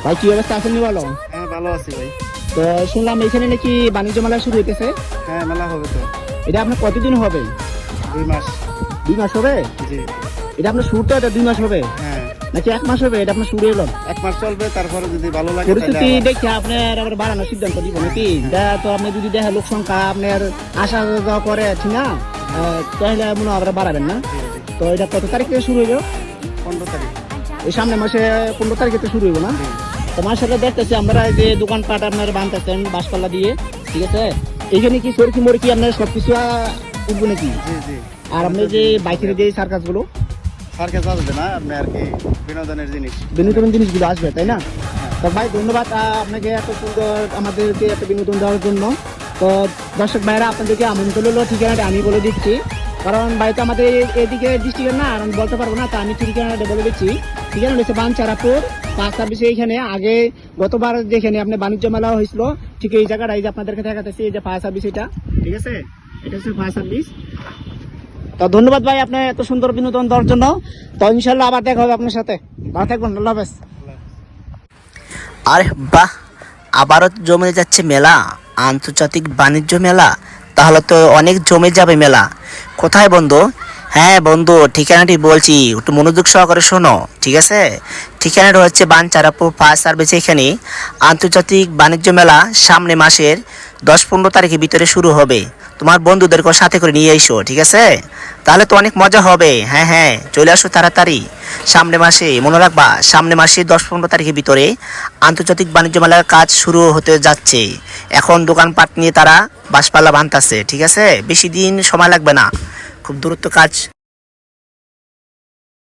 ভাই কি অবস্থা আছেন বলো? হ্যাঁ ভালো আছি ভাই। তো শুনলাম এখানে নাকি বাণিজ্য মেলা শুরু হইতেছে। হ্যাঁ মেলা হবে তো। এটা আপনার কতদিন হবে? 2 মাস। 2 মাস হবে? জি। এটা আপনার শুরুটা এটা 2 মাস হবে হ্যাঁ নাকি 1 মাস হবে? এটা আপনার শুরু হলো 1 মাস চলবে, তারপরে যদি ভালো লাগে পরিস্থিতি তাহলে দেখে আপনার আবার বাড়ানোর সিদ্ধান্ত দিব নাকি? এটা তো আপনি যদি দেখেন লোক সংখ্যা আপনার আসা যাওয়া করে আছি না, তাহলে মনে হয় আবার বাড়াবেন না। তো এটা কত তারিখ থেকে শুরু হইলো? 15 তারিখ। এই সামনে মাসে 15 তারিখে তো শুরু হইব না? তো মাসাল্লাহ দেখতেছি আমরা এই যে দোকানপাট আপনার বানতেছেন বাঁশপাল্লা দিয়ে, ঠিক আছে? এইখানে কি সরকি মরকি আপনার সবকিছু উঠবো নাকি? জি জি। আর আপনি যে বাইকের যে সার্কাস গুলো সার্কাস আসবে না, আপনি আর কি বিনোদনের জিনিস। বিনোদন জিনিসগুলো আসবে, তাই না? তো ভাই ধন্যবাদ আপনাকে এত সুন্দর আমাদেরকে এত বিনোদন দেওয়ার জন্য। তো দর্শক ভাইরা আপনাদেরকে আমন্ত্রণ হলো, ঠিকানাটা আমি বলে দিচ্ছি, কারণ বাড়িতে আমাদের এদিকে ডিস্ট্রিক্টের না, আর আমি বলতে পারবো না, তা আমি ঠিকানাটা বলে দিচ্ছি। ঠিকানা হচ্ছে বানচারাপুর পাঁচ সার্ভিসে। এইখানে আগে গতবার যেখানে আপনার বাণিজ্য মেলা হয়েছিল ঠিক এই জায়গাটা, এই যে আপনাদেরকে দেখাতেছি, এই যে ফায়ার সার্ভিস, এটা ঠিক আছে, এটা হচ্ছে ফায়ার সার্ভিস। তো ধন্যবাদ ভাই আপনার এত সুন্দর বিনোদন দেওয়ার জন্য। তো ইনশাল্লাহ আবার দেখা হবে আপনার সাথে। ভালো থাকবেন, আল্লাহ হাফেজ। আরে বাহ, আবারও জমে যাচ্ছে মেলা, আন্তর্জাতিক বাণিজ্য মেলা। তাহলে তো অনেক জমে যাবে মেলা। কোথায় বন্ধু? হ্যাঁ বন্ধু, ঠিকানাটি বলছি, একটু মনোযোগ সহকারে শোনো, ঠিক আছে? ঠিকানাটা হচ্ছে বানচারাপুর ফায়ার সার্ভিস। এখানে আন্তর্জাতিক বাণিজ্য মেলা সামনে মাসের 10-15 তারিখের ভিতরে শুরু হবে। তোমার বন্ধুদেরকে সাথে করে নিয়ে এসো, ঠিক আছে? তাহলে তো অনেক মজা হবে। হ্যাঁ হ্যাঁ, চলে আসো তাড়াতাড়ি। সামনে মাসে, মনে রাখবা, সামনে মাসে 10-15 তারিখের ভিতরে আন্তর্জাতিক বাণিজ্য মেলার কাজ শুরু হতে যাচ্ছে। এখন দোকানপাট নিয়ে তারা বাঁশপাল্লা বানতাছে, ঠিক আছে? বেশি দিন সময় লাগবে না, খুব দ্রুত কাজ